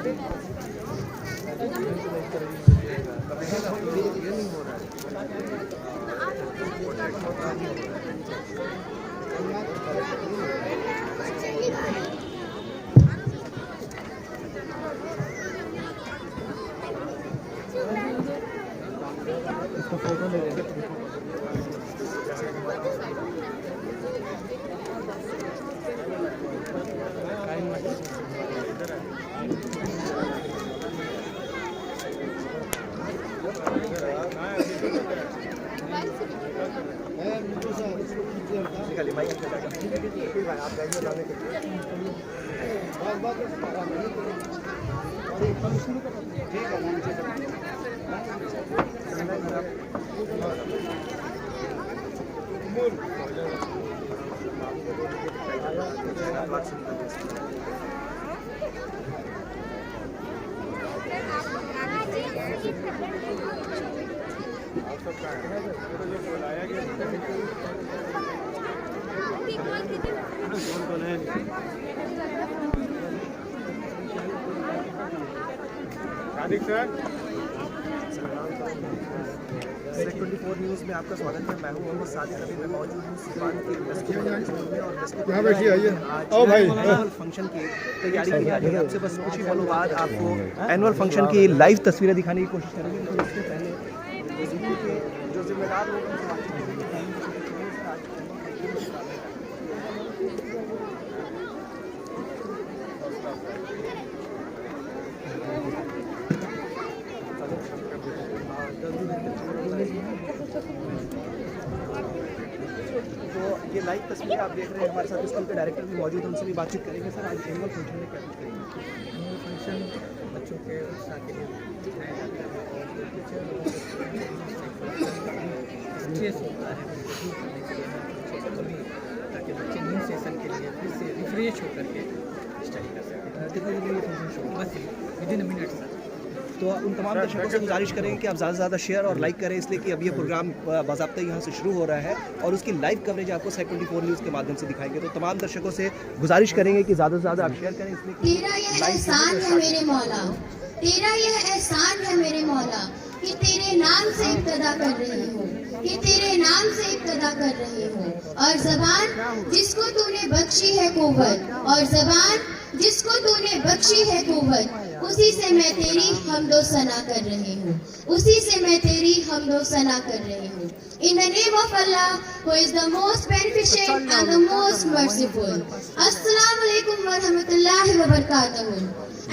Set 24 news में आपका स्वागत है। मैं हूं मोहम्मद सादिक। अभी मैं मौजूद हूं सिवान के स्कूल में और यहाँ बैठिए, आइए। आओ भाई। एनुअल फंक्शन की तैयारी की जा रही है। आपसे बस कुछ ही पलों बाद आपको एनुअल फंक्शन की लाइव तस्वीरें दिखाने की कोशिश करेंगे। तो इससे पहले स्कूल के जो जिम्मेदार लोग हैं तो ये लाइव तस्वीरें आप देख रहे हैं। हमारे साथ स्कूल के डायरेक्टर भी मौजूद हैं, उनसे भी बातचीत करेंगे। सर, आज एनुअल फंक्शन में क्या कुछ करेंगे? एनुअल फंक्शन बच्चों के उत्साह के लिए दिखाया जाता है और टीचर स्ट्रेस होता है दूर करने के लिए कभी, ताकि बच्चे न्यू सेशन के लिए फिर से रिफ्रेश होकर के स्टडी कर सकें। कितने दिन में ये फंक्शन शुरू होगा? बस विदिन अ मिनट सर। तो उन तमाम दर्शकों से गुजारिश करेंगे कि आप ज़्यादा से ज़्यादा शेयर और लाइक करें, इसलिए कि अब ये प्रोग्राम बाज़ाब्ता यहाँ से शुरू हो रहा है और उसकी लाइव कवरेज आपको सेट 24 न्यूज़ के माध्यम से दिखाएंगे। तो तमाम दर्शकों से गुजारिश करेंगे कि ज़्यादा से ज़्यादा आप शेयर करें, इसलिए कि तेरा यह एहसान है मेरे मौला, तेरा यह एहसान है मेरे मौला कि तेरे नाम से इब्तिदा कर रही हूँ, कि तेरे नाम से इब्तिदा कर रही हूँ। और जबान जिसको तूने बख्शी है कुव्वत, और जबान जिसको तूने बख्शी है कुव्वत, उसी से मैं तेरी हमदो सना कर रही हूँ, उसी से मैं तेरी हमदो सना कर रही हूँ। In the name of Allah, who is the most beneficent and the most merciful. Assalamu alaikum wa rahmatullahi wa barakatuh.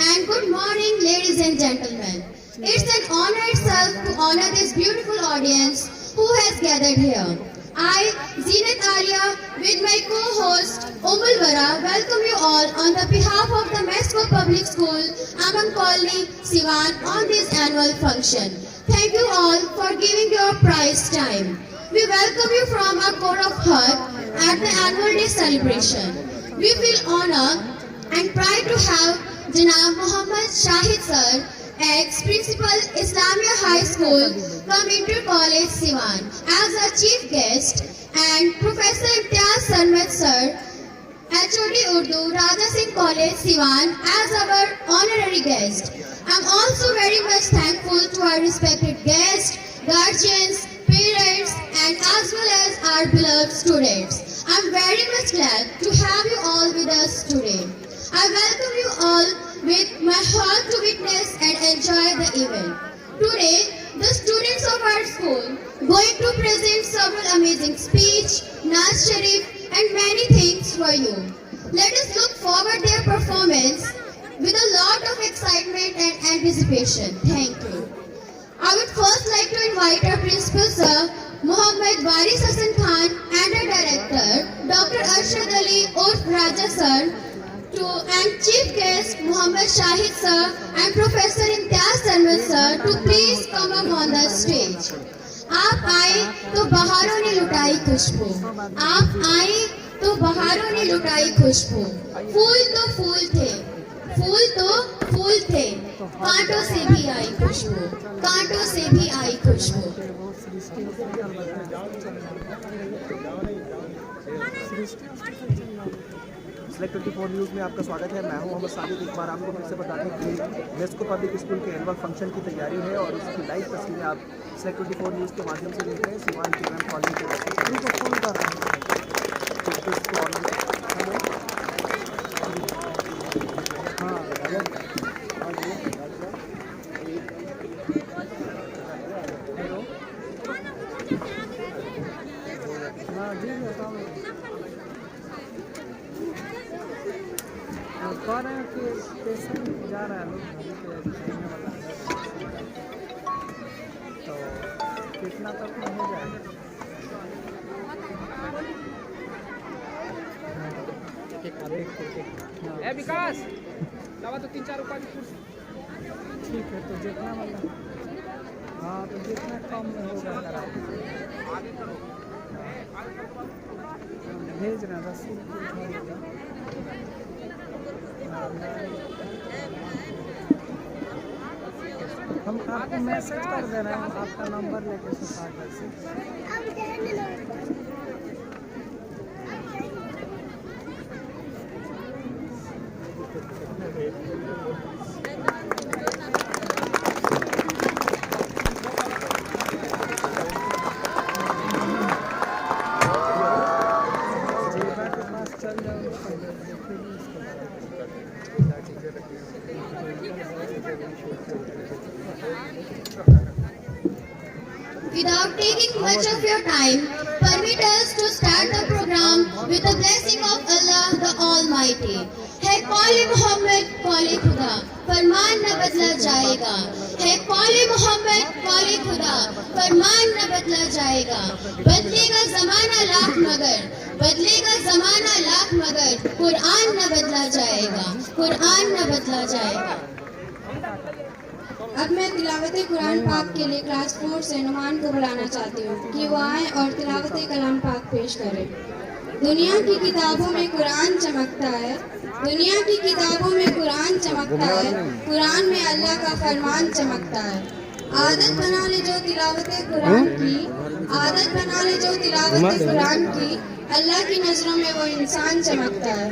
And good morning, ladies and gentlemen. It's an honor itself to honor this beautiful audience who has gathered here. I, Zinat Alia, with my co-host Umul Wara, welcome you all on the behalf of the Mesco Public School, Aman Colony, Siwan, on this annual function. Thank you all for giving your prize time. We welcome you from our core of heart at the annual day celebration. We feel honored and pride to have Janab Muhammad Shahid Sir, ex-principal Islamia High School, from Inter College, Siwan, as our chief guest, and Professor Imtiaz Sarmat Sir, HOD Urdu, Raja Singh College, Siwan, as our honorary guest. I'm also very much thankful to our respected guests, guardians, parents, and as well as our beloved students. I'm very much glad to have you all with us today. I welcome you all with my heart to witness and enjoy the event. Today, the students of our school going to present several amazing speech, Naaz Sharif, and many things for you. Let us look forward their performance with a lot of excitement and anticipation. Thank you. I would first like to invite our principal sir, Muhammad Waris Hassan Khan, and our director, Dr. Arshad Ali Urf Raja sir, and chief guest Muhammad Shahid sir and Professor Imtiaz Sarmat sir to please come up on the stage. आप आए तो बहारों ने लुटाई खुशबू, आप आए तो बहारों ने लुटाई खुशबू। फूल तो फूल थे, फूल तो फूल थे, कांटों से भी आई खुशबू, कांटों से भी आई खुशबू। Select 24 न्यूज़ में आपका स्वागत है। मैं हूं मोहम्मद साबिक। एक बार आपको फिर से बता दें कि नेस्को पब्लिक स्कूल के एनुअल फंक्शन की तैयारी है और उसकी लाइव तस्वीरें आप Select 24 न्यूज़ के माध्यम से देख रहे हैं। सीवान चिल्ड्रन कॉलोनी के बच्चे हाँ जी बताओ। कह रहे हैं कि स्टेशन जा रहा है लोग घूमने वाला है, तो कितना तक में हो जाएगा? विकास लावा तो 3-4 रुपये की कुर्सी। ठीक है, तो जितना मतलब हाँ तो जितना कम में होगा करा भेज रहे हैं रसीद हम आपको मैसेज कर दे रहे हैं, आपका नंबर लेके सागर से। जीवा के पास चल जाओ, Without taking much of your time, permit us to start the program with the blessing of Allah the Almighty. है कौले मोहम्मद कौले खुदा, फरमान न बदला जाएगा। है कौले मोहम्मद कौले खुदा, फरमान न बदला जाएगा। बदलेगा जमाना लाख मगर, बदलेगा जमाना लाख मगर, कुरान न बदला जाएगा, कुरान न बदला जाएगा। अब मैं तिलावत कुरान पाक के लिए क्लास 4 से नुमान को बुलाना चाहती हूँ कि वो आए और तिलावत कलाम पाक पेश करें। दुनिया की किताबों में कुरान चमकता है, दुनिया की किताबों में कुरान चमकता है, कुरान में अल्लाह का फरमान चमकता है। आदत बना ले जो तिलावत कुरान की, आदत बना ले जो तिलावत कुरान की, अल्लाह की नजरों में वो इंसान चमकता है।